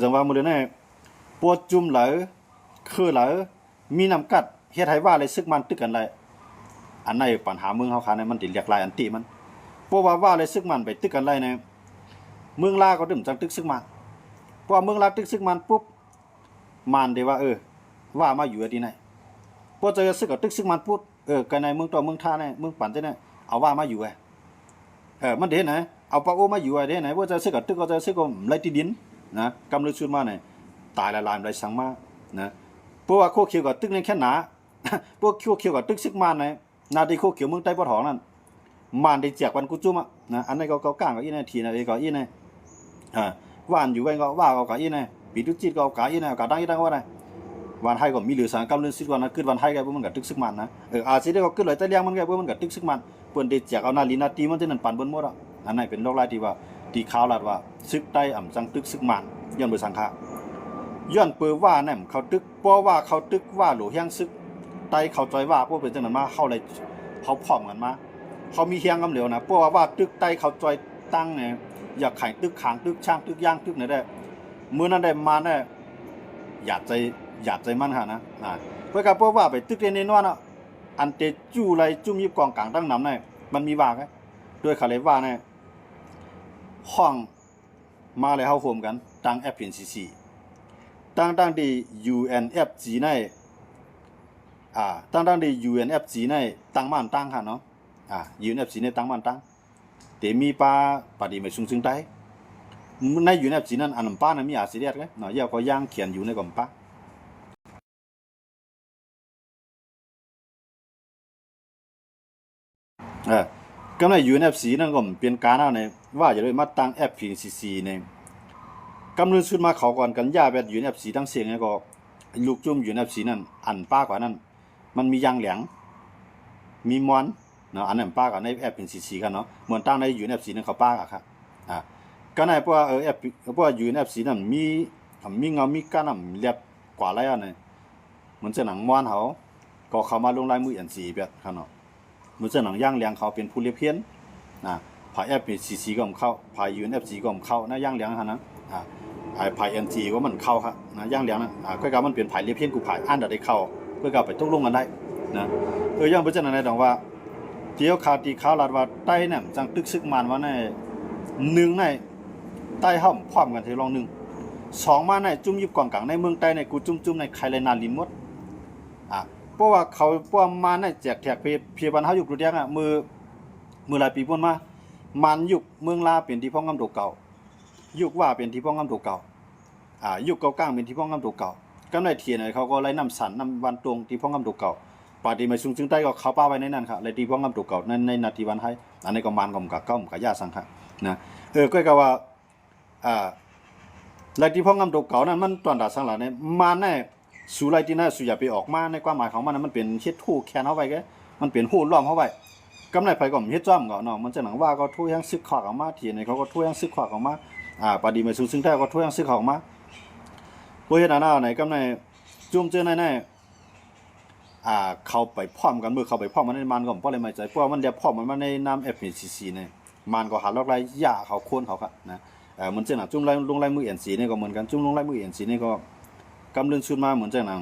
จังว่ามื้อนี้ปวดจุ่มเหลอคือเหลอมีน้ำกัดเฮ็ดให้ว่าเลยซึกมันตึกกันเลยอันไหนปัญหาเมืองเฮาคาเนี่ยมันติเรียกลายอันติมันเพราะว่าเลยซึกมันไปตึกกันเลยเนี่ยเมืองลาก็ดึมจังตึกซึกมันเพราะเมืองลาตึกซึกมันปุ๊บมันได้ว่าว่ามาอยู่ที่ไหนพอเจอซึกกับตึกซึกมันปุ๊บกันในเมืองต่อเมืองท่าเนี่ยเมืองปั่นเนี่ยเอาว่ามาอยู่มันเด้ไหนเอาปะโอมาอยู่เด้ไหนว่าจะซึกกับตึกก็จะซึกก็ไรที่ดินนะกำลังชุดมาเนี่ยตายละลายไรสังมานะเพราะว่าโคเขียวกับตึกนี่แค่หนาพวกโคเขียวกับตึกซึกมันเนี่ยนาดีโคเขียวเมืองใต้ปะถองนั่นมันได้แจกวันกุจุ่มอ่ะนะอันนี้ก็ก้างกับอีนี่ทีนะก็อีนี่ว่านอยู่ไว้ก็ว่ากับอีนี่ปีตุจิตก็กับอีนี่กับตั้งอีตั้งว่าไงวันไทยก็มีเหลือสารกำลังซึกวันนะขึ้นวันไทยก็พวกมันกับตึกซึกมันนะอาจจะได้ก็ขึ้นเลยแต่เลี้ยงมันก็พวกมันกับตึกซึกมันเปิ้นได้แจกเอานาลีนาตีมันที่นั่นปั่นบนหมดอ่ะอันนั้นเป็นโรคร้ายที่ว่าตีข่าวลาดว่าซึกใต้อ่ำจังตึกซึกมันย้อนเบอร์สังฆะย้อนเปือว่าแน่เขาตึกเพราะว่าเขาตึกว่าหลวงเฮียงซึกไต้เขาจอยว่าพวกเป็นจังนั้นมาเข้าเลยเขาพร้อมกันมาเขามีเฮียงกำเหลียวนะเพราะว่าตึกไต้เขาจอยตั้งเนี่ยอยากไข่ตึกขางตึกช่างตึกย่างตึกไหนได้เมื่อนั้นได้มาได้อยากใจมันค่ะนะเพื่อกับเพราะว่าไปตึกเรียนในนวลอ่ะอันเตจูไรจุ่มยิบกองกลางตั้งน้ำเนี่ยมันมีว่าไงด้วยเขาเลยว่าเนี่ยห้องมาเลยเข้าโฮมกันตั้งแอปพลิเคชันตั้งดี UNFG ในตั้งดี UNFG ในตั้งมันตั้งค่ะเนาะUNFG ในตั้งมันตั้งแต่มีปาปฏิไม่ซึ่งได้ใน UNFG นั้นอันนั้นป้านั้นมีอาศิเรียดไงเนาะยาวก็ย่างเขียนอยู่ในกล่องป้าก็ใน UNFC นั่นก็เป็นการเอาในว่าจะได้มาตั้งแอป PCC เนี่ยกำลังชุดมาเขาก่อนกันย่าแบบ UNFC ตั้งเสียงเนี่ยก็ลูกจุ่ม UNFC นั่นอันป้ากว่านั้นมันมียางเหลียงมีมอนเนาะอันนั้นป้ากับในแอป PCC กันเนาะเหมือนตั้งใน UNFC นั่นเขาป้าครับก็ในพวกแอปพวก UNFC นั่นมีเงามีก้านเรียบกว่าอะไรอ่ะเนี่ยเหมือนจะหนังมอนเขาก็เข้ามาลงลายมืออันสีแบบครับเนาะมือเส้นหนังย่างเลี้ยงเขาเป็นผู้เลี้ยงเพี้ยนผาย FPCC ก็มันเข้าผาย UNFC ก็มันเข้านะย่างเลี้ยงฮะนะผาย NG ก็มันเข้าครับนะย่างเลี้ยงนะก็กลายมันเป็นผายเลี้ยงเพี้ยนกูผายอันได้เข้าเพื่อกลับไปตกลงกันได้นะย่างเป็นจังไหนดังว่าเที่ยวคาตีข้าวลาดว่าใต้เนี่ยจังตึกซึกมันว่าในหนึ่งในใต้ห้อมพร้อมกันที่ลองหนึ่งสองมาในจุ่มยิบกองกลางในเมืองใต้ในกูจุ่มในใครเลยนาลินมดเพราะว่าเขาพวกมาในแจกแถกเพียบันเขาอยู่กรุเดียงมือหลายปีพ้นมามันยุคเมืองลาเป็นที่พ้องกำตัวเก่ายุคว่าเป็นที่พ้องกำตัวเก่ายุคเก่าก้างเป็นที่พ้องกำตัวเก่ากำไรเทียนเลยเขาก็ไล่น้ำสันน้ำวันตรงที่พ้องกำตัวเก่าปาฏิมาซึ่งใต้ก็เขาป้าไว้ในนั้นค่ะเลยที่พ้องกำตัวเก่าในนาทีวันให้อันนี้ก็มันกับเก้ากับยาสังค่ะนะก็กว่าเลยที่พ้องกำตัวเก่านั้นมันตอนด่าสังหลังเนี่ยมาแน่สู่ไรที่น่าสู่อย่าไปออกมาในความหมายของมันมันเป็นเฮ็ดทู่แคนเข้าไปแกมันเป็นหู้ล้อมเข้าไปกำไรไผก็เฮ็ดจ้อมก็เนาะมันจะหนังว่าก็ทู่ยังซึกขอกออกมาเถียนเขาก็ทู่ยังซึกขอกออกมาปาดีมาสู่ซึ่งได้ก็ทู่ยังซึกขอกออกมาบ่เฮ็ดอันนั้นไหนกำไรจุ่มเจอในเข้าไปพร้อมกันมือเข้าไปพร้อมมันในมันก็บ่ได้ไม่ใจเพราะมันเรียบพร้อมมันในน้ำ FPCC เนี่ยมันก็หาลอกลายยาเขาโคนเขาครับนะมันจะหนังจุ่มลงลายมือ NC เนี่ยก็เหมือนกันจุ่มลงลายมือ NC เนี่ยก็กำลังชุดมาเหมือนจังหนัง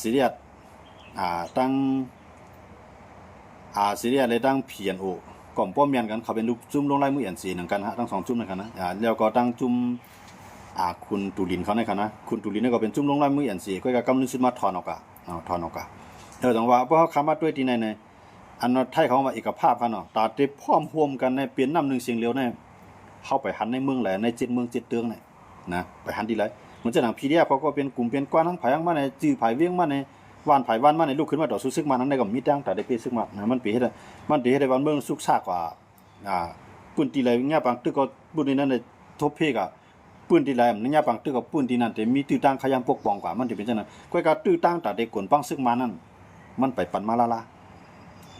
ซีเรียสตั้งซีเรียสเลยตั้ง PNO ก่อมป้อมเมียนกันเขาเป็นลูกจุ่มลงลายมือNC เหมือนกันฮะทั้งสองจุ่มในกันนะแล้วก็ตั้งจุ่มคุณตุลินเขาในกันนะคุณตุลินนี่ก็เป็นจุ่มลงลายมือNCก็กำลังชุดมาถอนออกต้องว่าเพราะเขาคำว่าด้วยที่ในอันนั้นไทยเขาว่าเอกภาพกันเนาะตาเต็มพร้อมรวมกันในเปลี่ยนน้ำหนึ่งเสียงเร็วเนี่ยเข้าไปหันในเมืองแหละใน7 เมือง 7 เตืองเนี่ยนะไปหันดีเลยเหมือนจะหนังพีเดียเขาก็เป็นกลุ่มเป็นก้อนทั้งไผ่ทั้งมาในจื้อไผ่เวียงมาในวานไผ่วานมาในลูกขึ้นมาต่อสู้ซึกมานั้นได้ก็มีดังแต่ได้เปซึกมานะมันปีให้ได้มันปีให้ได้วันเมืองสุกซากกว่าปืนตีไรเงี้ยบางตึกก็ปืนที่นั่นในทบเพกปืนตีไรมันเงี้ยบางตึกก็ปืนที่นั่นแต่มีตื้อตั้งขยันปกป้องกว่ามันจะเป็นจังนั้นก็การตื้อตั้งแต่เด็กกวนปังซึกมานั้นมันไปปั่นมาละ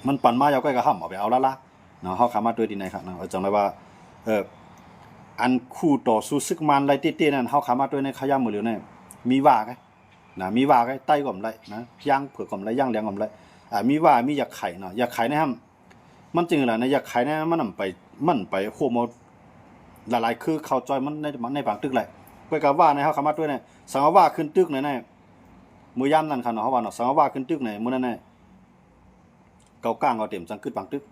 มันปั่นมาเอาก็ห้ามเอาไปเอาละเนาะเขาขามาตัวดีไหนครับเนาะจังเลยว่าอันคู่ต่อสู้ซึกมันไรเต้ๆนั่นเฮาขามาด้วยในขยะมือเหลียวเนี่ยมีว่าไงนะมีว่าไงใต้ก่อมไรนะย่างเผือกก่อมไรย่างแรงก่อมไรมีว่ามีอยากไข่เนาะอยากไข่นะครับมันจริงแหละนะอยากไข่เนี่ยมันไปโคมละลายคือเข้าจอยมันในบางตึกแหละ ก้อยกะว่าในเฮาคำมาด้วยเนี่ยสังว่าขึ้นตึกไหนมือย่ำนั่นค่ะเนาะเฮาว่าเนาะสังว่าขึ้นตึกไหนมื้อนั้นเกาก้างก็เต็มจังขึ้นบางตึก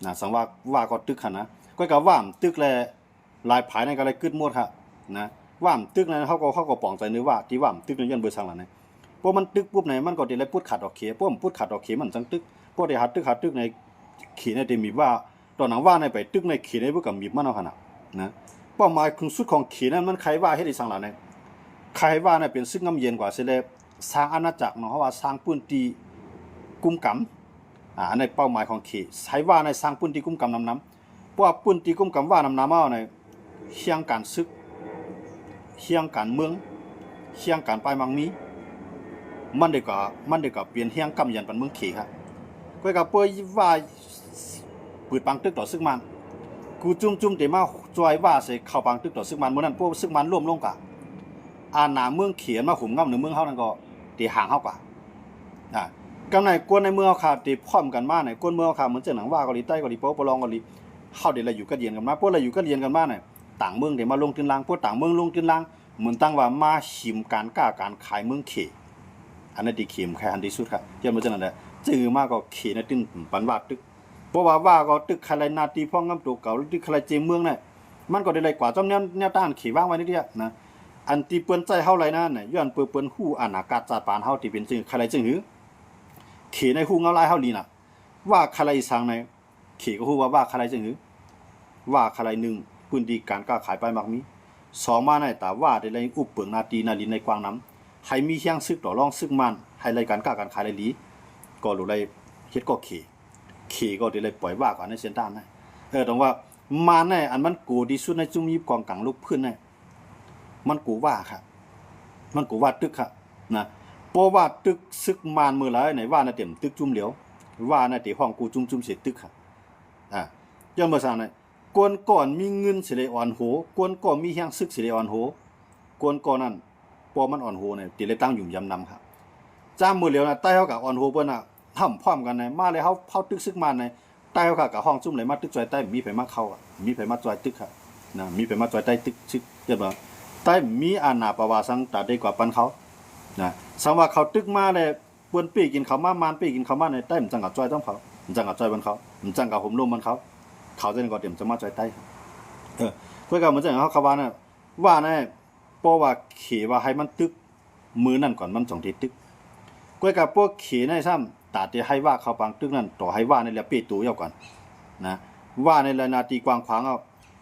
นะสังว่าก็ตึกค่ะนะก้อยกะว่าตึกแลลายผายในก็เลยกึดหมดค่ะนะว่าตึกนั้นเฮาก็ปองใจนึกว่าที่ว่าตึกนั้นยันเบอร์สังล่ะนะพวกมันตึกปุ๊บไหนมันก็ได้เลยพูดขัดออกเขพวกมันพูดขัดออกเขมันจังตึกพวกได้หาตึกในขีในได้มีว่าตอนหนังว่าในไปตึกในขีในพวกกับมีมันเอาขนาดนะเป้าหมายของสุดของขีนั้นมันใครว่าให้ได้สังล่ะนะใครว่าเนี่ยเป็นซึ่งงำเย็นกว่าเสียเลยสร้างอาณาจักรเนาะเฮาว่าสร้างปืนตีกุมกำในเป้าหมายของขีใช้ว่าในสร้างปืนตีกุมกำน้ำเพราะว่าปืนตีกุมกำว่าน้ำเอาในเฮียงการซึกเฮียงการเมืองเฮียงการไปมังมีมันได้ก็เปลี่ยนเฮียงกำยันเป็นเมืองขี่ครับก็กับเปิ้ยว่าปืดปังตึกต่อซึกมันกูจุ่มเตมาจอยว่าใส่เข้าปังตึกต่อซึกมันเมื่อนั้นพวกซึกมันร่วมลงกะอาณาเมืองเขียนมาขุมง่ำหรือเมืองเฮานั่นก็ตีห่างเฮากว่ากำในกวนในเมืองค่ะตีพร้อมกันมาในกวนเมืองค่ะเหมือนเจ้าหนังว่าเกาหลีใต้เกาหลีโป๊ปลองเกาหลีเฮาเดี๋ยวเราอยู่ก็เรียนกันมาพวกเราอยู่ก็เรียนกันมาเนี่ยต่างเมืองเดี๋ยวมาลงทินลางพวกต่างเมืองลงทินลางเหมือนตั้งว่ามาหิมการกล้าการขายเมืองเขอันนั้นดีเข็มแค่อันที่สุดครับเจ้ามันจะนั่นแหละจื้อมากก็เขในตึ้งปันว่าตึกเพราะว่าก็ตึกใครนาตีพ่องงำตัวเก่าตึกใครเจมเมืองเนี่ยมันก็ได้ไรกว่าจำแนวต้านขี่ว่างไว้นิดเดียวนะอันที่เปิ้นใจเฮาไรนั่นน่ะย้อนเปิ้นฮู้อากาศจาปานเฮาที่เป็นจึงใครจึงหือเขในฮู้เงาลายเฮาลีน่ะว่าใครสังในเขก็ฮู้ว่าใครจึงหือว่าใครนึงพื้นที่การค้าขายไปมักมีสองมาในตาว่าได้ไรอุปเปิงนาตีนาลินในกวางน้ำให้มีเฮียงซึกต่อรองซึกมันให้รายการค้าการขายได้ลีก็รู้ไรเฮ็ดก็เขก็ได้เลยปล่อยว่าก่อนในเส้นทางนะตรงว่ามาในอันมันกูดีสุดในจุ่มยิบกองกลางลูกพื้นมันกูว่าครับมันกูว่าตึกครับนะเพราะว่าตึกซึกมานมือหลายไหนว่าน่ะเต็มตึกจุ่มเหลียวว่าน่ะที่ห้องกูจุ่มเสร็จตึกครับย้อนมาสั่งน่ะกวนก่อนมีเงินสิได้อ่อนโหกวนก่อนมีเฮียงซึกสิได้อ่อนโหกวนก่อนนั้นพอมันอ่อนโหเนี่ยติเลยตั้งอยู่ยำนำครับจ้ามมือเหลียวน่ะใต้เฮากับอ่อนโหเปิ้นน่ะทำพร้อมกันมาเลยเฮาตึกซึกมานในใต้เฮากับห้องจุ่มเลยมาตึกจอยใต้มีไผมาเข้ามีไผมาจอยตึกครับนะมีไผมาจอยใต้ตึกซึกเรียบร้อยใต้มีอาณาประวาสังตาได้กว่าปันเขานะสังว่าเขาตึกมาเลยปวนปีกินเขามามานปีกินเขามาในใต้มันจังกับจอยต้องเขามันจังกับจอยบันเขามันจังกับห่มร่มมันเขาจะก็เตรียมจะมาจอยใต้เพื่อกับมันจังเขาว่าน่ะว่าแน่เพราะว่าเขว่าให้มันตึกมือนั่นก่อนมัน2ทีตึกก้อยกับพวกเขในซ้ำตาที่ให้ว่าเขาปังตึกนั่นต่อให้ว่าในเรียปีตูยาวก่อนนะว่าในระนาตีกว้างขวางเอา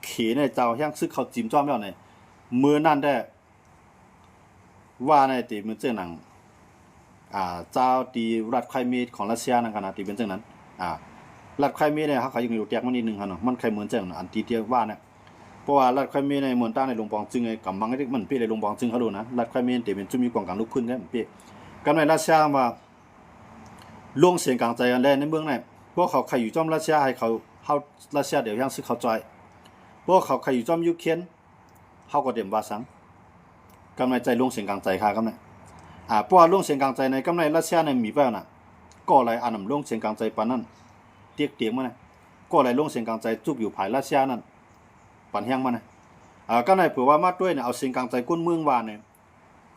เขในเจ้าแห้งซึกเขาจิ้มจ้อมแล้วในมือนั่นได้ว่าในตีมันเจ้าหนังเจ้าตีรัฐไครเมียของรัสเซียนั่นขนาดตีเป็นเจ้านั้นรัฐไครเมียเนี่ยเขายังอยู่แตกมันนิดนึงครับเนาะมันใครเหมือนเจ้าอันตีเตียว่าเนี่ยเพราะว่ารัฐไครเมียในเมืองต้าในหลวงปองจึงไอ้กำบังไอ้มันเปี้ยในหลวงปองจึงเขาดูนะรัฐไครเมียตีเป็นจุ่มมีกองกลางลูกพื้นกันเปี้ยกันในรัสเซียว่าลงเสียงกลางใจกันแล้วในเมืองไหนพวกเขาใครอยู่จอมรัสเซียให้เขารัสเซียเดี๋ยวยังซึกเขาจอยพวกเขาใครอยู่จอมยูเครนเขาก็เต็มว่าสังกำไรใจลงเสียงกลางใจค่ะกำไรเพราะว่าลงเสียงกลางใจในกำไรรัสเซียในมีแววน่ะก็เลยอันนำลงเสียงกลางใจปานนั้นเตียกมานะก็เลยลงเสียงกลางใจจุกอยู่ภายรัสเซียนั่นปันแห้งมานะก็ในเผื่อว่ามาด้วยเนี่ยเอาเสียงกลางใจก้นเมืองว่าเนี่ย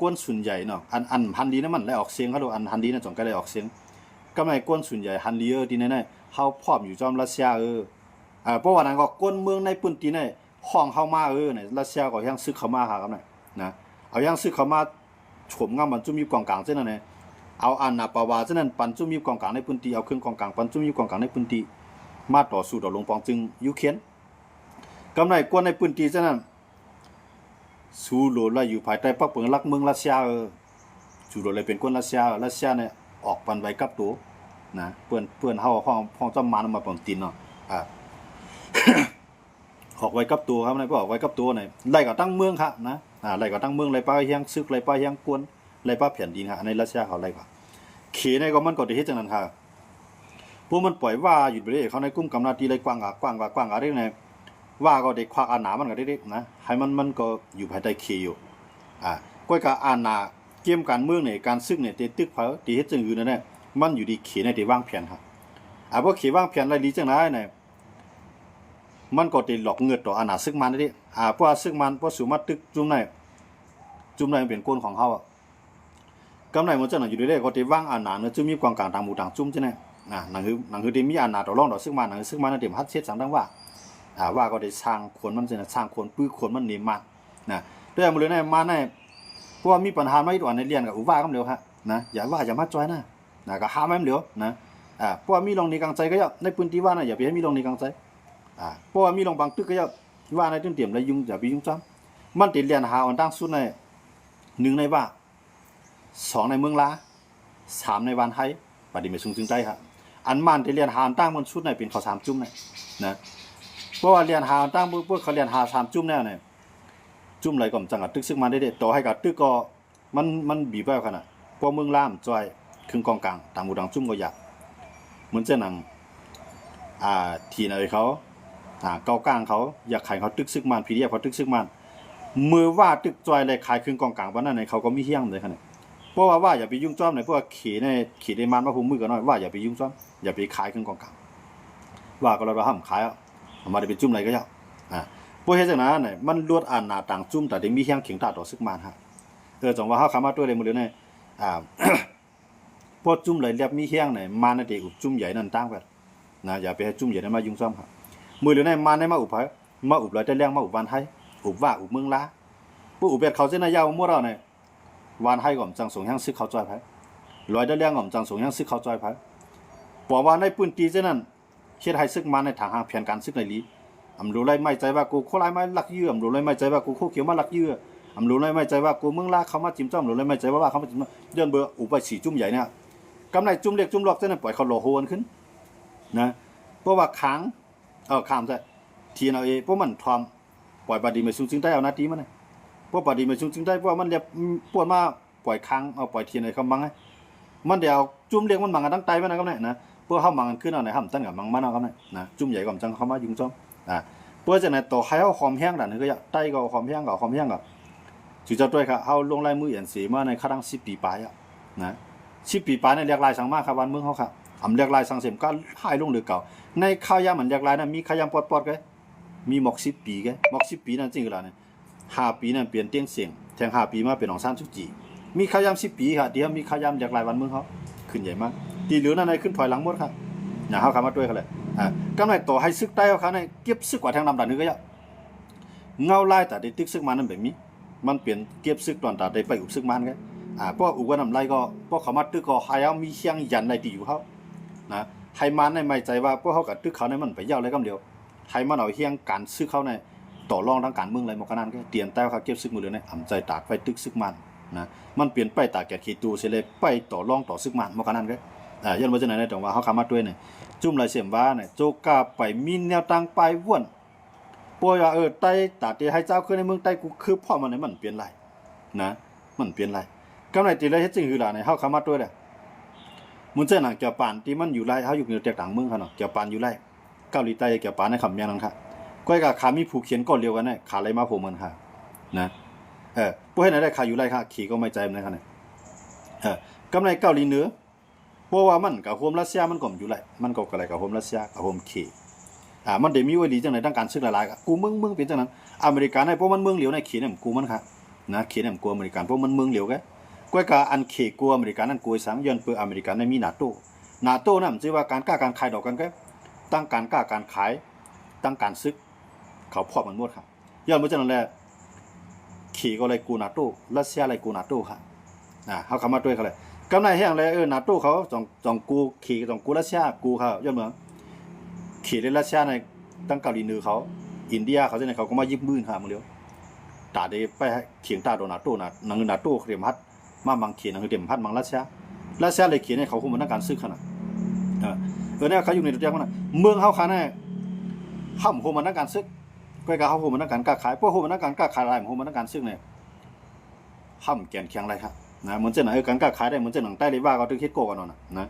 ก้นส่วนใหญ่เนาะอันฮันดีนั่นมันได้ออกเสียงเขาดูอันฮันดีนั่นจงก็ได้ออกเสียงกำไรก้นส่วนใหญ่ฮันดีที่ไหนเขาพร้อมอยู่จอมรัสเซียเพราะว่านั้นก็ก้นเมืองในพื้นที่ในห้องเข้ามาเนี่ยรัสเซียก็ยังซึกเข้ามาหากันนะเอายังซึกเข้ามาฉมงามมันจุ่มมีกองกลางเช่นนั้นเนี่ยเอาอันนาปาวาเช่นนั้นปันจุ่มมีกองกลางในพื้นที่เอาเครื่องกองกลางปันจุ่มมีกองกลางในพื้นที่มาต่อสู้ต่อลงปองจึงยูเครนกำไรกวนในพื้นที่เช่นนั้นสู้โหลละอยู่ภายใต้ปักเปิงรักเมืองรัสเซียสู้โหลเลยเป็นกวนรัสเซียเนี่ยออกปันไว้กับตัวนะเปื่อนเฮาห้องจอมมานมาปนตีนเนาะออกไว้กับตัวครับนายก็ออกไว้กับตัวไหนไล่ก็ตั้งเมืองครับนะไล่ก็ตั้งเมืองไล่ป้าเฮียงซึกไล่ป้าเฮียงกวนไล่ป้าแผ่นดินครับในรัสเซียเขาไล่ก็เขในก็มันก็ได้เฮ็ดจังนั้นครับพวกมันปล่อยว่าหยุดไปเลยเขาในกุ้มกำนาตีไล่กว้างอะไรไงว่าก็ได้ควักอาหนามันก็ได้นะให้มันก็อยู่ภายใต้เขอยู่ก้อยกับอาหนาเกมการเมืองเนี่ยการซึกเนี่ยตึกเผาตีเฮ็ดจังอื่นนั่นแหละมันอยู่ดีเขในที่วางแผนครับพวกเขวางแผนอะไรดีจังได๋เนี่ยมันก็ได้หลอกเงินต่ออาณาซึกมันได้เพราะว่าซึกมันเพราะสูมาตึกจุ่มใน จุ่มไหนเป็นก้นของเฮาอ่ะกำไรมันจะหนังอยู่ได้ก็ที่ว่างอ่านหนาเนื้อจุ่มมีกวางกลางต่างหมู่ต่างจุ่มใช่ไหมหนังคือที่มีอ่านหนาต่อรองต่อซึ่งมาหนังซึ่งมาเดี๋ยวฮัดเช็ดสังดังว่าว่าก็ได้สร้างคนมันจะสร้างคนปื้อคนมันเนียมากนะด้วยมือเลยมาในเพราะว่ามีปัญหาไม่ด่วนในเรียนกับอุว่าก็เร็วฮะนะอย่าว่าอย่ามาจอยนะก็ห้ามไม่เร็วนะเพราะว่ามีลงในกลางใจก็ย่อในพื้นที่ว่านะอย่าไปให้มีลงในกลางใจเพราะว่ามีลงบางตึกก็ย่อว่าในต้นเตียมเลยยุ่งอย่าไปยุ่งจ้ำมันติดเรียนหาอันตั้งสุดในหนึ่งในว่าสองในเมืองลาสามในวันไทยปฏิเมตรซึ่งใจครับอันมันติดเรียนหาตั้งมันชุดในเป็นข้อสามจุ่มนะเพราะว่าเรียนหาตั้งพวกเขาเรียนหาสามจุ่มแน่เนี่ยจุ่มอะไรก็จังหวัดตึกซึ่งมาได้เด็ดต่อให้กับตึกก็มันบีบไว้ขนาดพวกเมืองล่ามจอยครึ่งกองกลางต่างหมู่ต่างจุ่มก็อยากเหมือนเจ้าหนังทีไหนเขาเกากลางเขาอยากขายเขาตึกซึกมันพีเดียเขาตึกซึกมันมือว่าตึกจอยเลยขายครึ่งกองกลางวันนั้นในเขาก็มีเฮี้ยงเลยขนาดเพราะว่าอย่าไปยุ่งจ้อมในพวกขี่ในมันว่าภูมิมือกันน้อยว่าอย่าไปยุ่งจ้อมอย่าไปขายครึ่งกองกลางว่าก็เราห้ามขายมาได้เป็นจุ่มอะไรก็ยากพวกเฮ็ดจังนั้นเนี่ยมันลวดอ่านหน้าต่างจุ่มแต่ได้มีเฮี้ยงเข็งตาต่อซึกมันฮะจังว่าเฮาขามาตัวเลยมื้อนี้เนี่ยพวกจุ่มเลยเรียบมีเฮี้ยงเนี่ยมาในเด็กจุ่มใหญ่นั่นตั้งแบบนะอย่าไปให้จุ่มใหญ่นั้นมายุ่งจ้อมครับมื้อนี้เนี่ยมาในมาอุบเลยได้แรงมาอุบวันไทยอุบว่าอุบเมืองลาผู้อุบเบ็ดเขาเส้นยาวมั่วเราเนี่ยวันไทยก็จังสงแห่งซึกเขาจอยไผลอยได้แรงก็จังสงแห่งซึกเขาจอยไผบ่ว่าในปืนตีเจ้านั้นเฮ็ดให้ซึกมาในทางหาแผนการซึกในลีรู้ไรไม่ใจว่ากูโคลายมาลักเยื่อรู้ไรไม่ใจว่ากูโคเขียวมาลักเยื่อรู้ไรไม่ใจว่ากูเมืองลาเขามาจิ้มจ้อมรู้ไรไม่ใจว่าเขามาจิ้มย้อนเบอร์อุไปสีจุ่มใหญ่เนี่ยกำไรจุ่มเล็กจุ่มหลอกเจ้านั้นปล่อยเขาโลโหนขึ้นนะเพราะว่าค้างข้ามซะทีเอาเอเพราะมันทอมปล่อยบาดีไม่สูงจึงได้เอานาทีมันเลยเพราะบาดีไม่สูงจึงได้เพราะมันเรียบปวดมาปล่อยค้างเอาปล่อยทีไหนเขาบังไงมันเดี๋ยวจุ่มเล็กมันบังกันตั้งใจมันนะก็ได้นะเพื่อเข้ามังกันขึ้นเอาไหนห้ามตั้งกับมังมันเอาก็ได้นะจุ่มใหญ่ก็จังเขามายุ่งจ้อมเพื่อจะในต่อให้เขาความแห้งด่านนึงก็อยากไต้ก็ความแห้งก็ความแห้งก็จุดจะด้วยครับเขาลงลายมือเอ็นสีมาในขั้น10 ปีปลายนะ10 ปีปลายในเรียกลายสังมาครับวันเมืองเขาครับเรียกลายสังเสมก็ให้ลงหรือเก่าในข้าวยามันเรียกลายนั้นมีข้าวยำปอดๆกันมีหมอก10 ปีกันหมอก10 ปีนั่นจริงหรือเนี่ย5 ปีนั่นเปลี่ยนเตียงเสียงแทง5 ปีมาเป็นของ3 จุจีมีข้าวยำ10 ปีครับเดี๋ยวมีข้าวยำเรียกลายวันเมืองเขาขึ้นใหญ่มากตีเหลือนั่นในขึ้นถอยหลังหมดครับอย่าเขาขามาด้วยเขาเลยกำไรต่อให้ซึกใต้เขาในเก็บซึกกว่าทางลำดับนึงก็เยอะเงาไล่แต่ได้ตึกซึกมันนั่นแบบนี้มันเปลี่ยนเก็บซึกตอนแต่ได้ไปอุบซึกมันกันเพราะอุบกันนำไรก็เพราะเขามาตึกก็หายเอามีเชียงยันในตีอยู่เขานะให้มันในไม่ใจว่าพวกเขากับตึกเขาในมันไปเย่าอะไรก็เดียวให้มันเอาเฮียงการซึกเขาในต่อรองทางการเมืองอะไรหมดขนาดนั้นเตียนใต้เขาเก็บซึกมือเลยเนี่ยอ่ำใจตากไปตึกซึกมันนะมันเปลี่ยนไปตากแกะขีตูเสเลยไปต่อรองต่อซึกมันหมดขนาดนั้นยันว่าจะไหนแต่ว่าเขาขามาด้วยเนี่ยจุ่มลายเสียมว่าเนี่ยโจกาไปมีแนวทางไปว่นป่วยว่าไต้ตาตีให้เจ้าขึ้นในเมืองไต้กูคือพ่อมันเนี่ยมันเปลี่ยนไรนะมันเปลี่ยนไรกำไรตีไรเฮ็ดจริงคือล่ะเนี่ยเขาขามาด้วยเลยมุนเจ้าหนังเกี่ยวปานที่มันอยู่ไรเขาอยู่ในต่างเมืองเขาเนาะเกี่ยวปานอยู่ไรเกาหลีใต้เกี่ยวปานในคำยังนั่นค่ะก้อยกับขามีผูกเขียนก่อนเรียวกันเนี่ยขาอะไรมาโผล่มันค่ะนะป่วยไหนได้ขาอยู่ไรค่ะขี่ก็ไม่ใจมันนะครับเนี่ยกำไรเกาหลีเหนือเพราะว่ามันกับโฮมรัสเซียมันก็อยู่ไรมันก็อะไรกับโฮมรัสเซียกับโฮมเคมันได้มีไว้ดีจังไหนตั้งการซึกหลายๆกูเมืองเป็นจังนั้นอเมริกันให้เพราะมันเมืองเหลียวในเขตเนี่ยกูมันค่ะนะเขตเนี่ยกูอเมริกันเพราะมันเมืองเหลียวแกก้อยกับอันเขตกูอเมริกันนั่นกูสังย้อนเพื่ออเมริกันในมีนาโต้นั่นชื่อว่าการกล้าการขายดอกกันแกตั้งการกล้าการขายตั้งการซึกเขาพอบมันหมดครับย้อนเมื่อจังนั้นแหละเขตก็อะไรกูนาโต้รัสเซียอะไรกูนาโต้ค่ะเขาเข้ามาด้วยเขาเลยกำไรแห้งเลยนาโต้เขาจองกูขี่จองกูรัสเซียกูเขาย้อนเมืองขี่ในรัสเซียในตั้งเกาหลีเหนือเขาอินเดียเขาจะในเขาก็มายิบมื่นค่ะมึงเดียวตาได้ไปเขียงตาโดนาโต้นังนาโต้เขียมพัดมาบางเขียนนังเขียมพัดบางรัสเซียเลยเขียนในเขาคงมันต้องการซื้อขนาดเนี่ยเขาอยู่ในตัวอย่างนั้นเมืองเขาขาเนี่ยห้ามโฮมันต้องการซื้อก็เขาโฮมันต้องการกล้าขายพวกโฮมันต้องการกล้าขายอะไรโฮมันต้องการซื้อเนี่ยห้ามแกนแข็งอะไรครับนะเหมือนเจ้าหนังการกล้าขายได้เหมือนเจ้าหนังใต้เลยว่าก็ตึกเฮ็ดโก้กันนะ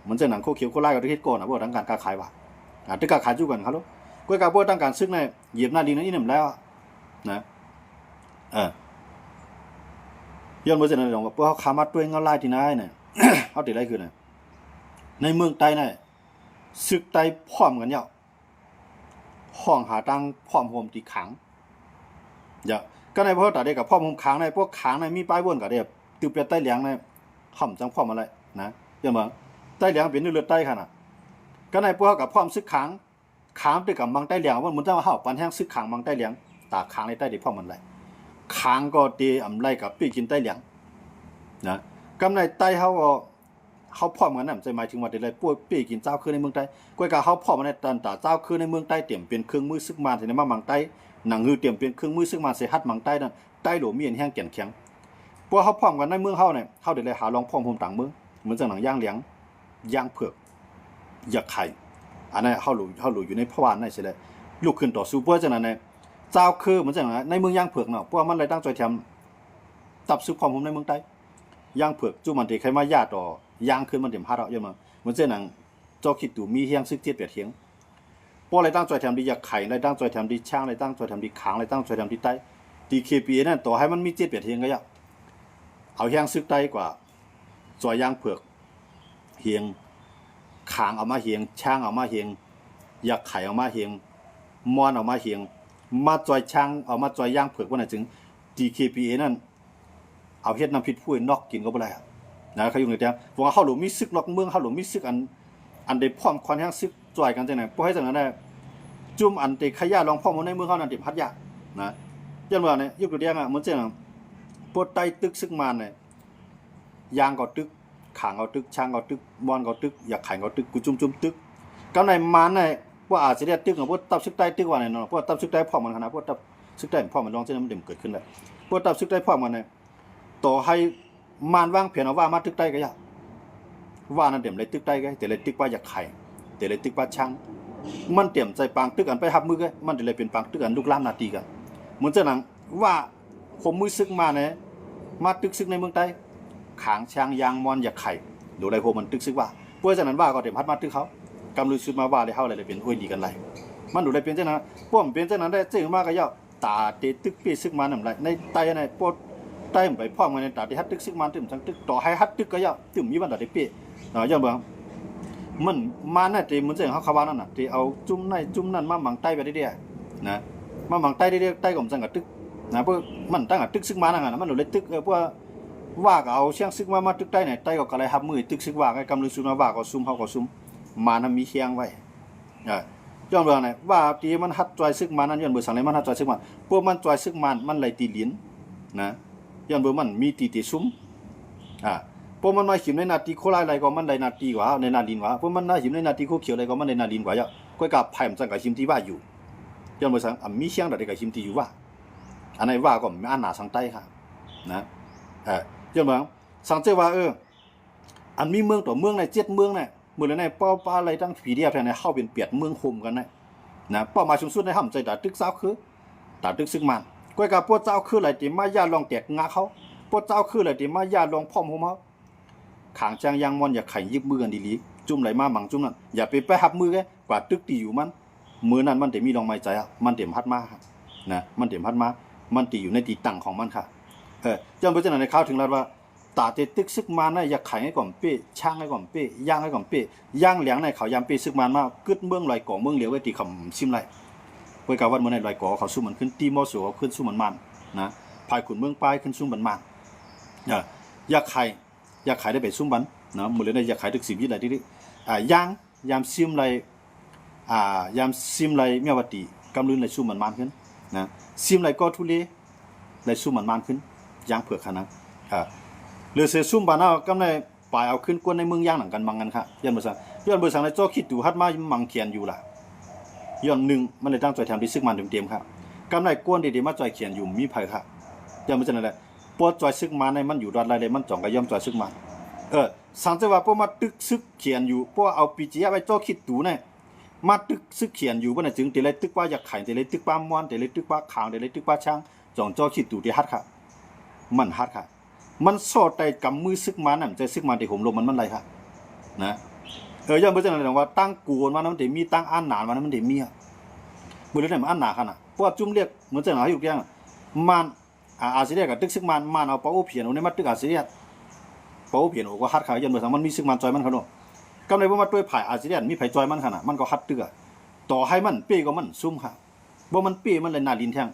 เหมือนเจ้าหนังโคเขียวโคไล่ก็ตึกเฮ็ดโก้นะพวกตั้งการกล้าขายว่าตึกกล้าขายจุกันเขาลูกก็การพวกตั้งการซึกในเหยียบหน้าดินนั่นนี่แล้วนะย้อนเหมือนเจ้าหนังว่าพวกเขาขามาตัวเงาไล่ที่ไหนเนี่ยเขาติดอะไรคือเนี่ยในเมืองใต้เนี่ยซึกใต้พร้อมกันเนี่ยห้องหาตังพร้อมโฮมตีขังอย่า ก็ในพวกตาเด็กกับพ่อมุมค้างในพวกค้างในมีป้ายวนกับเด็กตือเปียใต้เหลียงในห่อมจังพ่อมาเลยนะยังบ่ใต้เหลียงเป็นเลือดใต้ขนาดก็ในพวกกับพ่อมซึกค้างตึกกับมังใต้เหลียงว่ามันจะมาเฮาปันแห้งซึกค้างมังใต้เหลียงตาค้างในใต้ดิพ่อมันเลยค้างก็ตีอำไรกับปีกินใต้เหลียงนะกำในใต้เฮาพ่อมกันน่ะจะหมายถึงว่าได้ป่วยปีกินเจ้าคือในเมืองใต้ก้อยกะเฮาพ่อมาในตอนตาเจ้าคือในเมืองใต้เตรียมเป็นเครื่องมือซึกมานที่ในมามังใต้หนังฮือเตรียมเป็นเครื่องมือซึกมานสิฮัดมังใต้นั่นใต้โหลมีอันแห้งแก่นแข็งพวกเฮาพ่อมกันในเมืองเฮาเนี่ยเฮาได้หาลองพ่อมต่างเมืองเหมือนจังหนังย่างเหลียงย่างเผือกยาไข่อันนั้นเฮาหลู่อยู่ในพวานนั่นสิเลยลุกขึ้นต่อสู้เพื่อจังนั้นเนี่ยเจ้าคือเหมือนจังนั้นในเมืองย่างเผือกเนาะเพราะมันเลยตั้งใจทำตับซึกพ่อมในเมืองใต้ย่างเผือกจู่มันที่ใครมาญาต่อย่างขึ้นมันเต็มพาดเอาเยอะมาเหมือนเจ้าหนังเจ้าคิดดูมีเฮียงซึกเจ็ดเปียดเฮียงพวกอะไรตั้งใจทำดีอยากไข่อะไรตั้งใจทำดีช่างอะไรตั้งใจทำดีขางอะไรตั้งใจทำดีใต้ดีเคปีนั่นต่อให้มันมีเจ็ดเปียดเฮียงก็ยากเอาเฮียงซึกใต้กว่าจอยย่างเผือกเฮียงขางเอามาเฮียงช่างเอามาเฮียงอยากไข่เอามาเฮียงมอนเอามาเฮียงมาจอยช่างเอามาจอยย่างเผือกว่าไหนถึงดีเคปีนั่นเอาเฮ็ดน้ำพริกพูดนอกกินก็บ่ได้นะเขาอยู่ในเตียงว่าเฮาหลมีซึกนอกเมืองเฮาหลมีซึกอันได้พร้อมควันแห่งซึกจ่อยกันจังได๋บ่ให้จังนั้นได้จุ่มอันที่ขยะลองพร้อมในเมืองเฮานั่นที่พัดยะนะยันว่าเนี่ยยกตัวอย่างเหมือนจังปวดใต้ตึกซึกมานเนี่ยยางก็ตึกขางก็ตึกช่างก็ตึกบอนก็ตึกอยากไข่ก็ตึกกูจุ่มตึกกำในมานเนี่ยว่าอาจสิได้ตึกกับพวกตับซึกใต้ตึกว่าเนี่ยเนาะพวกตับซึกใต้พร้อมกันขนาดพวกตับซึกใต้พร้อมมันลองจังนั้นมันเกิดขึ้นแล้วพวกตับซึกใต้พร้อมกันเนี่ยต่อให้มานวางแผนเอาว่ามาตึกใต้ก็ยากว่านั่นเต็มเลยตึกใต้ก็แต่เลยตึกว่าอยากไข่แต่เลยตึกว่าช่างมันเต็มใจปางตึกอันไปหับมือก็มันเลยเป็นปางตึกอันลูกล้ามนาทีกันเหมือนเจ้าหนังว่าผมมือซึกมาเนี่ยมาตึกซึกในเมืองใต้ขางช่างยางมอนอยากไข่ดูไรโหมันตึกซึกว่าเพราะฉะนั้นว่าก็เต็มพัดมาตึกเขากำลือซึกมาว่าเลยเฮาเลยเป็นห้วยดีกันไรมันดูไรเป็นเจ้านั้นป้อมเป็นเจ้านั้นได้เจ๊มากก็ย่อตาเตตึกปีซึกมาหนำไรในใต้ในปดใต้ไปพร้อมกันในตาที่ฮัดตึกซึกมันตึมจังตึกต่อให้ฮัดตึกก็ย่อตึมมีวันตาได้เป๊ะเนาะย่อเบิ่งมันมาน่ะที่เหมือนเจ้าเขาว่านั่นน่ะที่เอาจุ่มในจุ่มนั่นมาหมังใต้ไปได้ๆนะมาหมังใต้ได้ๆใต้ก็จังกับตึกนะเพื่อมันตั้งกับตึกซึกมานั่นน่ะมันเลยตึกเพื่อว่าก็เอาเชียงซึกมาตึกใต้ไหนใต้ก็กะไรฮับมือตึกซึกว่าก็กำลือซึกมาว่าก็ซุ่มเฮาก็ซุ่มมานั้นมีเคียงไว้ย้อนเบิ่งน่ะว่าที่มันฮัดจอยซึกมานั้นย้อนเบิ่งสังเลยมันฮัดจอยซึกมันพวกมันจอยซึกมันไหลตีลิ้นนะย้อนเบิ่งมันมีตีซุ้มพวกมันมาหิมในนาทีโคไลอะไรก็มันได้นาทีกว่าในนาดินกว่าพวกมันน่าหิมในนาทีโคเขียวอะไรก็มันในนาดินกว่าก็กับไผ่มันจังกับหิมที่ว่าอยู่ย้อนเบิ่งสังมีเชียงได้กับหิมที่อยู่ว่าอันไหนว่าก็มีอันหนาสังใต้ค่ะนะย้อนเบิ่งสังเจว่าอันมีเมืองต่อเมืองใน7เมืองเนี่ยมื้อละในป้ออะไรตั้งผีเดียบแท้ในเฮาเป็นเปียดเมืองคุมกันนะเป้าหมายสูงสุดในห้ำใจตาตึกสาวคือตาตึกซึกมันก้อยกับพวกเจ้าคือไหลติมาญาลองแตกงาเขาพวกเจ้าคือไหลติมาญาลองพร้อมโฮมเฮาขางจางยางมอนอย่าไข่ยิบมือกันดีลีจุ่มไหลมาหมังจุ่มนั่นอย่าไปหับมือแกกว่าตึกตีอยู่มันมือนั้นมันเต็มมีลองไม้ใจมันเต็มพัดมานะมันเต็มพัดมามันตีอยู่ในตีตั้งของมันค่ะย้อนไปจังนั้นในข่าวถึงแล้วว่าตาเตตึกซึกมันน่ะอยากไข่ให้ก่อนเป้ช่างให้ก่อนเป้ย่างให้ก่อนเป้ย่างเหลียงในเขายามเป้ซึกมันมากึดเมืองลอยก่อเมืองเหลียวไว้ตีคำซิมไรเพื่อกาวัดเมื่อในลอยก่อเขาสู้มันขึ้นตีมอสูขึ้นสู้มันนะภายขุนเมืองปลายขึ้นสู้มันอยากไข่ได้ไปสู้มันนะมือเลยในอยากไข่ตึกสิบยี่ไรที่ย่างยามซิมไรยามซิมไรเมียวตีกำลืนไรสู้มันขึ้นนะซิมไรก็ทุเลไรสู้มันขึ้นย่างเผือกขนาดหรือเสือซุ่มบ้านเอากำในป่ายเอาขึ้นกวนในเมืองย่างหนังกันมังกันค่ะย้อนเบอร์สังในโจ้คิดดูฮัดมามังเขียนอยู่ล่ะย้อนหนึ่งมันเลยตั้งใจทำที่ซึกมันเต็มๆครับกำในกวนดีๆมาจ่อยเขียนอยู่มีภัยค่ะย้อนเบอร์สังนั่นแหละปวดจ่อยซึกมันในมันอยู่ดอดไรเลยมันจ่องกับย่อมจ่อยซึกมันสังเจว่าพวกมาตึกซึกเขียนอยู่พวกเอาปีจีไปโจ้คิดดูเนี่ยมาตึกซึกเขียนอยู่ว่าไหนจึงแต่เลยตึกว่าอยากไข่แต่เลยตึกว่ามวนแต่เลยตึกว่าขางแต่เลยตึกว่าช่างจ่องโจ้คิดดูที่ฮัดค่ะมันฮัดค่ะมันโซ่ใจกำมือซึกมันน่ะใจซึกมันที่ห่มลมมันไรค่ะนะย้อนไปจังนั้นว่าตั้งกูนมันถึงมีตั้งอันหนานมันถึงมีมือเล่นมันอันหนาขนาดเพราะจุ่มเรียกเหมือนจังหวะอยู่แก่มันอาเซียกับตึกซึกมันเอาเป้าเพียนในมัดตึกอาเซียเป้าเพียนก็ฮัดขายย้อนไปทางมันมีซึกมันจอยมันเขาโน่กำไรว่ามาด้วยไผ่อาเซียมีไผ่จอยมันขนาดมันก็ฮัดตึกต่อให้มันเป้ก็มันซุ่มค่ะว่ามันเป้มันเลยนาดินแท่ง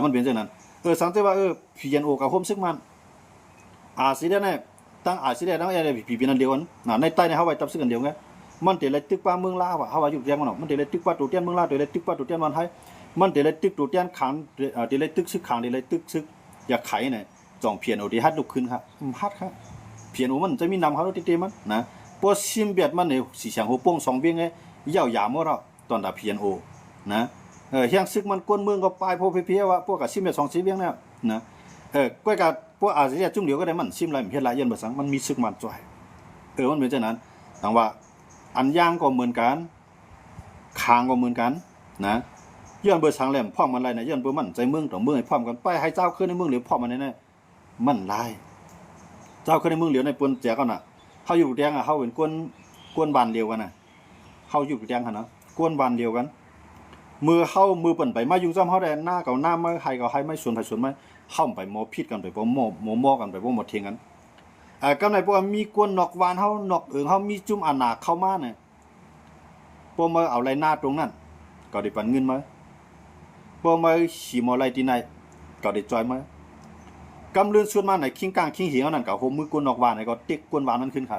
มันเป็นจังนั้น สังเกตว่าPNO กับโฮมซึกมันอาสิได้เนี่ยตั้งอาสิได้ตั้งอะไรผีปีนันเดียวกันในใต้ในเฮาไว้ตับซึกกันเดียวไงมันเตเลยตึกป้าเมืองลาวอ่ะเฮาว่าอยู่เรียงมันเนาะมันเตเลยตึกป้าตัวเตี้ยนเมืองลาวเตเลยตึกป้าตัวเตี้ยนมันไทยมันเตเลยตึกตัวเตี้ยนขังเตเลยตึกซึกขังเตเลยตึกซึกอยากไขเนี่ยจ่องPNOที่ฮัดลุกขึ้นครับฮัดครับPNOมันจะมีนำเขาติมันนะพอซิมเบียดมันเนี่ยสีเสียงหัวโป้ง2เบี้ยงไงยาวๆหมดแล้วตอนดาPNOนะเฮียงซึกมันกวนเมืองก็ปลายพอเพียว่าพวกกับซิมเบียด2 4เบี้ยงเนี่ยนะก้อยกับพวกอาเซียนจุ่มเดียวก็ได้มันซิมไรเฮ็ดหลายยันบ่สังมันมีซึกมันจ่อยมันเป็นจังนั้นต่างว่าอันย่างก็เหมือนกันคางก็เหมือนกันนะย้อนเบอร์สังแหลมพร้อมมันไรนะย้อนเบอร์มันใจเมืองต่อเมืองให้พร้อมกันไปให้เจ้าขึ้นในเมืองหรือพร้อมมันแน่ๆมันลายเจ้าขึ้นในเมืองเหลียวในปนแจกกันน่ะเฮาอยู่แดงอ่ะเฮาเป็นกวนบ้านเดียวกันน่ะเฮาอยู่แดงหั่นนะกวนบ้านเดียวกันมือเฮามือเปิ้นไปมาอยู่ซ้ำเฮาได้หน้าเก่าหน้ามาให้ก็ให้ไม่ส่วนไผส่วนมาเฮาไปหมอพิษกันไปบ่หมอกันไปบ่หมดเทียงกันกำไหนพวกมีกวนนอกวานเฮานอกเฮามีจุ่มอานาเข้ามาเนี่ยพวกมาเอาไรหน้าตรงนั้นก็ได้ปันเงินมาพวกมาขี่มอไรที่ไหนก็ได้จอยมากำเรือนส่วนมาไหนคิงกลางคิงเหียงนั่นก็โหมือกวนนอกวานไหนก็ติ๊กกวนวานนั้นขึ้นค่ะ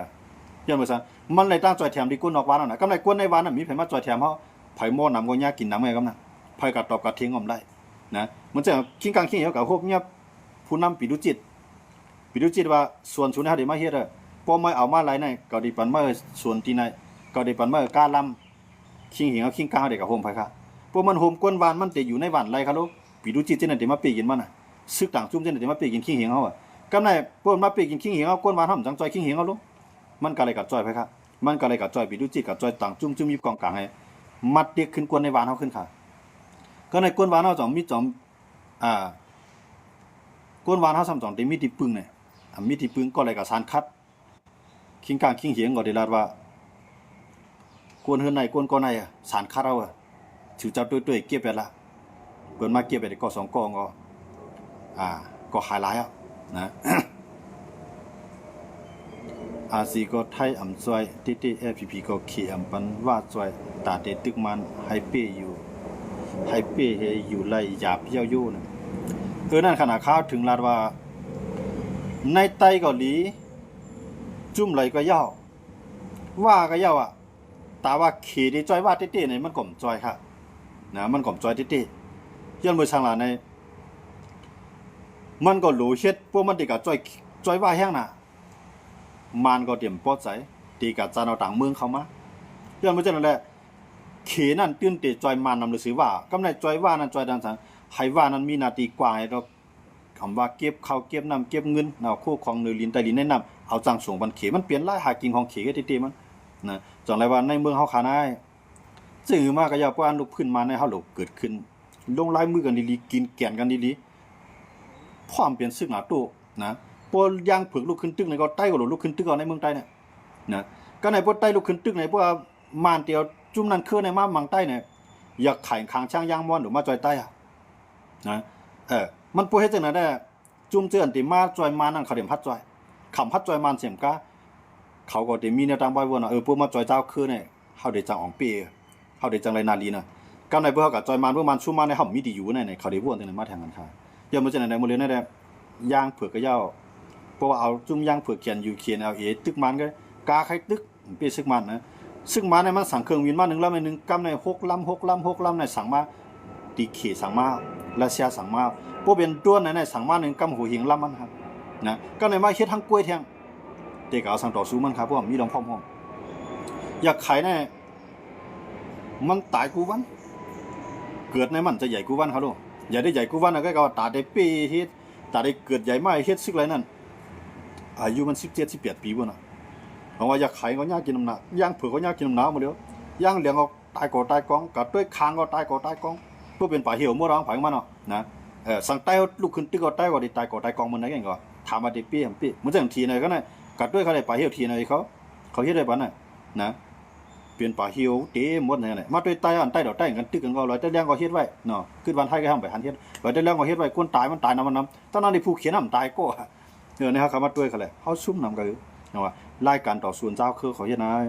ยันบ่ซั่นมันเลยตั้งจอยแถมที่กวนนอกวานนั่นน่ะกำไหนกวนในวานน่ะมีไผมาจอยแถมเฮาไผหม้อนำก็ยากกินน้ำไงกำนั้นไผก็ตอบก็ทิ้งอมได้นะมันจะคิงกลางคิงเหียงก็โหเงียบผู้นำปิดุจิตว่าส่วนสุนหาได้มาเฮ็ดพอมาเอามาหลายไหนก็ได้ปันมาส่วนที่ไหนก็ได้ปันมากาลำคิงเหียงคิงกลางได้ก็โหมไผค่ะพวกมันโหมกวนวานมันจะอยู่ในวานไรครับลูกปิดุจิตที่นั่นได้มาเปกินมันน่ะซึกต่างจุ่มที่นั่นได้มาเปกินคิงเหียงเฮากำไหนพวกมาเปกินคิงเหียงเฮากวนวานเฮาจังจอยคิงเหียงเฮาลูกมันก็เลยกับจอยไผค่ะมันก็เลยกับจอยปิดุจิตกับจอยต่างจุ่มอยู่กองกลางให้มัดเด็กขึ้นกวนในวานเฮาขึ้นค่ะก็ในกวนวานเฮาจ่องมีจ่องกวนวานเฮาซ้ำจ่องได้มีที่ปึงเนี่ยมีที่ปึงก็เลยกับสารคัดคิงกลางคิงเหียงก็ได้ลาดว่ากวนเฮือนในกวนก็ในสารคัดเอาถือจับด้วยเก็บไปละกวนมาเก็บไปได้ก็2กองก็หายหลายนะ อาซีก็ไทยอำซอยติๆ FPP ก็ขี้อำปันว่าซอยตาเตตึกมันให้เป้อยู่ให้อยู่ไล่หยาบเย้ายู่นะนั่นขนาดข้าวถึงลาดว่าในไตเกาหลีจุ่มไหลก็เย้าว่าก็เย้าแต่ว่าขี้ได้จ้อยว่าติๆเนี่ยมันก่อมจ้อยค่ะนะมันก่อมจ้อยติๆย้อนบ่ช่างล่ะในมันก็หลูเฮ็ดพวกมันติก็จ้อยว่าแห้งน่ะมันก็เตรียมปอดใจตีกับจานเอาต่างเมืองเข้ามาเรื่องมันจะนั่นแหละเขนั่นตื่นเตจอยมันนำหรือสิว่ากำไรจอยว่านั้นจอยดังสังให้ว่านั้นมีหน้าที่กว่าให้ดอกคำว่าเก็บข้าวเก็บน้ำเก็บเงินเอาคู่ของเนื้อลิ้นใต้ลิ้นแนะนำเอาจังส่งบันเขมันเปลี่ยนหลายหากินของเขก็ติๆมันนะจังไรว่าในเมืองเฮาขาได้ซื่อมาก็อย่าว่าลุกขึ้นมาในเฮาเกิดขึ้นลงลายมือกันดีๆกินแก่นกันดีๆพร้อมเปลี่ยนซึกหน้าตู้นะพอยางผึกลุกขึ้นตึกในก็ใต้ก็ลุกขึ้นตึกเอาในเมืองใต้เนี่ยนะก็ในพวกใต้ลุกขึ้นตึกในพวกมานเตียวจุ่มนั่นคือในมามังใต้เนี่ยอยากไข่คางช่างยางม่อนหรือมาจอยใต้นะมันปูเฮ็ดจังได๋ได้จุ่มเจือนติมาจอยมานั่นเขาเดี๋ยวพัดจอยคำพัดจอยมันเสียมกะเขาก็ได้มีแนวทางบ่ว่าน่ะพวกมาจอยเจ้าคือเนี่ยเฮาได้จังอองปีเฮาได้จังไรนาลีน่ะกำในพวกเฮาก็จอยมันพวกมันชุ่มมาในเฮามีดีอยู่ในเขาได้ว่นจังได๋มาแทงกันค่ะอย่ามาจังได๋มื้อเรียนได้ย่างเผือกก็ยาวเพราะว่าเอาจุ่มย่างเผือกเขียนอยู่เขียนเอาตึกมันก็กาไข่ตึกเป็นซึกมันนะซึ่งมาในมันสั่งเครื่องวินมา1ลำใน1กำใน6ลำในสั่งมาตีเขสั่งมารัสเซียสั่งมาพวกเป็นต้วนในสั่งมา1กำหูหิงลำมันครับนะก็ในมาเฮ็ดทั้งกล้วยแทงเด็กเอาสั่งต่อสู้มันครับเพราะมีลองพร้อมอยากขายแน่มันตายกูวันเกิดในมันจะใหญ่กูวันครับลูกอย่าได้ใหญ่กูวันก็ตาได้ปีเฮ็ดตาได้เกิดใหญ่มากเฮ็ดซึกไรนั่นอายุมัน17-18 ปีบ่น่ะเพราะว่าอยากขายก็ยากกินน้ำหนักย่างเผือกก็ยากกินน้ำหนาวหมดแล้วย่างเหลียงก็ตายกองกับด้วยคางก็ตายกองพวกเป็นป่าเหี่ยวมั่วร้องไผมันเนาะนะสั่งใต้ลุกขึ้นตึกก็ใต้ก็ได้ตายกองมันได้ยังก็ถามมาได้ปีมันจังทีไหนก็ได้กัดด้วยเขาได้ป่าเหี่ยวทีไหนเขาเฮ็ดได้ปานน่ะนะเปลี่ยนป่าเหี่ยวเต็มหมดนั่นแหละมาด้วยใต้อันใต้ดอกใต้กันตึกกันก็ลอยแต่เลี้ยงก็เฮ็ดไว้เนาะขึ้นวันไทยก็ทำไปหันเฮ็ดลอยแต่เลี้ยงก็เฮ็ดไว้คนตายมันตายนำมันนำตอนนั้นได้ผู้เขียนนำตายก็เนี่ยเขามาด้วยเขาแหละเฮาซุ่มนำก็เนาะรายการต่อสู้เจ้าคือเขาเฮ็ดนาย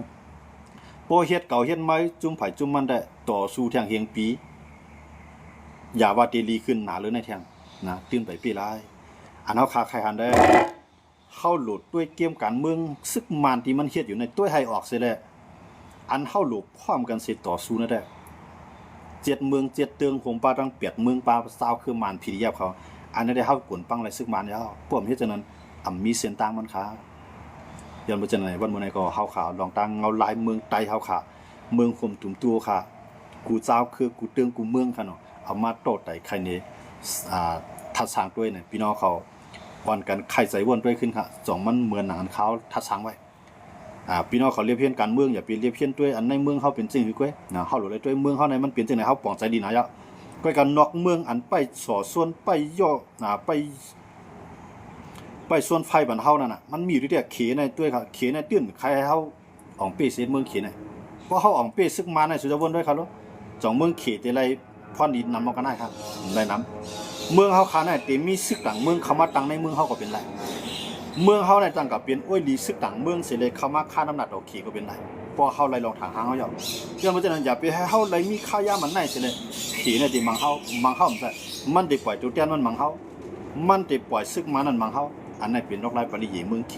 บ่เฮ็ดเก่าเฮ็ดใหม่จุ่มไผจุ่มมันได้ต่อสู้แทงเฮียงปีอย่าว่าตีลีขึ้นหนาเลยในแทง นะตื่นไปปีหลายอันเฮาคาใครหันได้เข้าหลุดด้วยเกมการเมืองซึกมานที่มันเฮ็ดอยู่ในตัวให้ออกเสียแล้วอันเฮาหลุดพร้อมกันสิต่อสู้นั่นแหละ7เมือง7เตืองหงปาตั้ง8เมืองปาซาวคือมานพิริยาเขาอันนั้นได้เฮากวนปังไรซึกมานยาวพวกเฮ็ดจังนั้นมีเส้นต่างมันค้าย้อนบ่จังไหนวันมื้อไหนก็เฮาข่าวลองตั้งเงาหลายเมืองไตเฮาค่ะเมืองข่มตุ่มตัวค่ะกูเจ้าคือกูเตืองกูเมืองค่ะเนาะเอามาโตไตใครนี่ทัดสร้างด้วยเนี่ยพี่น้องเขาอ่อนกันไข่ใส่วนด้วยขึ้นค่ะสองมันเหมือนหนังเขาทัดสร้างไว้พี่น้องเขาเรียบเพี้ยนการเมืองอย่าไปเรียบเพี้ยนด้วยอันในเมืองเขาเป็นจริงหรือก้อยนะเขาหลุดเลยด้วยเมืองเขาในมันเปลี่ยนจังไหนเขาปองใจดีนะยะก้อยกันนอกเมืองอันไปสอส่วนไปย่อไปส่วนไฟบันเฮานั่นน่ะมันมีอยู่ที่เขในด้วยครับเขในตื้นใครให้เฮาออกเป้เสียเมืองเขในเพราะเฮาออกเป้ซึกมาในสุจวนด้วยครับจ่องเมืองเขแต่ไรพรดีนำมากันได้ครับได้นำเมืองเฮาขาเนี่ยแต่มีซึกต่างเมืองเข้ามาตั้งในเมืองเฮาก็เป็นไรเมืองเฮาในตั้งกับเป็นอ้วยลีซึกต่างเมืองเสเลยเข้ามาค่าน้ำหนักเอาเขก็เป็นไรเพราะเฮาไล่ลองทางหางเฮาอยู่เรื่องมันจะนั้นอย่าไปให้เฮาไล่มีค่ายามันในเสเลยเขเนี่ยที่มังเฮามันได้มันได้ปล่อยตัวเตี้ยนมันมังเฮามันได้ปล่อยซึกมานั่นมังเฮาอันนั้นเป็นนกไร้ปริเยเมืองเข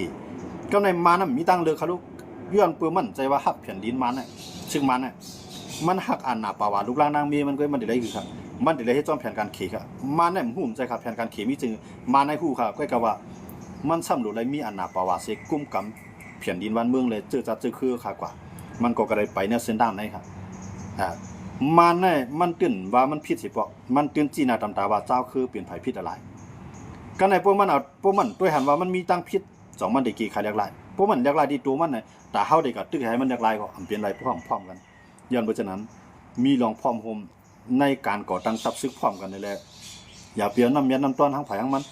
ก็ในมานั้นมีตั้งเลยครับลูกย้อนเปื้อมั่นใจว่าฮักแผ่นดินมันน่ะซึ่งมันน่ะมันฮักอันน่ะป่าวว่าลูกล่างนางเมียมันก็มันได้คือครับมันได้ให้จอมแผนการเขครับมาในหูมใจครับแผนการเขมีจึงมาในหูครับก็กะว่ามันซ้ำหลุดไรมีอันน่ะป่าวว่าเสกุ้มกำแผ่นดินวันเมืองเลยเจอจัดเจอคือค่ะกว่ามันก็กระไดไปเนี่ยเส้นด้านไหนครับมาในมันตื่นว่ามันผิดสิปอกมันตื่นจีน่าตำตาว่าเจ้าคือเปลี่ยนไผผิดอะไรกันในพวกมันเอาพวกมันด้วยหันว่ามันมีตั้งพิษสองมันได้กี่ใครเรียกไรพวกมันเรียกไรที่ตัวมันน่ะแต่เฮาได้ก็ตึกให้มันเรียกไรก็อำเป็นไรพร้อมกันย้อนเพราะฉะนั้นมีลองพร้อมโฮมในการก่อตั้งทัพซึกพร้อมกันนี่แหละอย่าเปลี่ยนน้ำเมียนน้ำต้อนทั้งฝ่ายทั้งมัน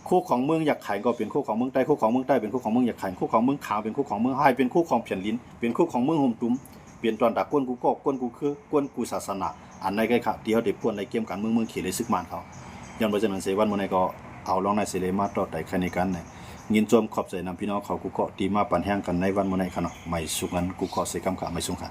คู่ของเมืองอยากขายก็เป็นคู่ของเมืองใต้คู่ของเมืองใต้เป็นคู่ของเมืองอยากขายคู่ของเมืองขาวเป็นคู่ของเมืองไฮเป็นคู่ของเพียนลิ้นเป็นคู่ของเมืองโฮมตุ้มเปลี่ยนตอนดักก้นกูก็ก้นกูคือกวนกูศาสนาอันในใกล้ค่ะเดียวได้ป่วนในเกมการเมืองเขตเลยซึกมานเขาย้อนเพราะฉะนั้นเสวันมื้อนี้ก็เอาลองในเสเลมาต่อไต่คันในกันเนี่ยยินจมขอบใจนำพี่น้องเขากูเกาะตีมาปันแห้งกันในวันมื้อนี้ค่ะเนาะไม่สุกันกูเกาะเสกำขาไม่สุงค่ะ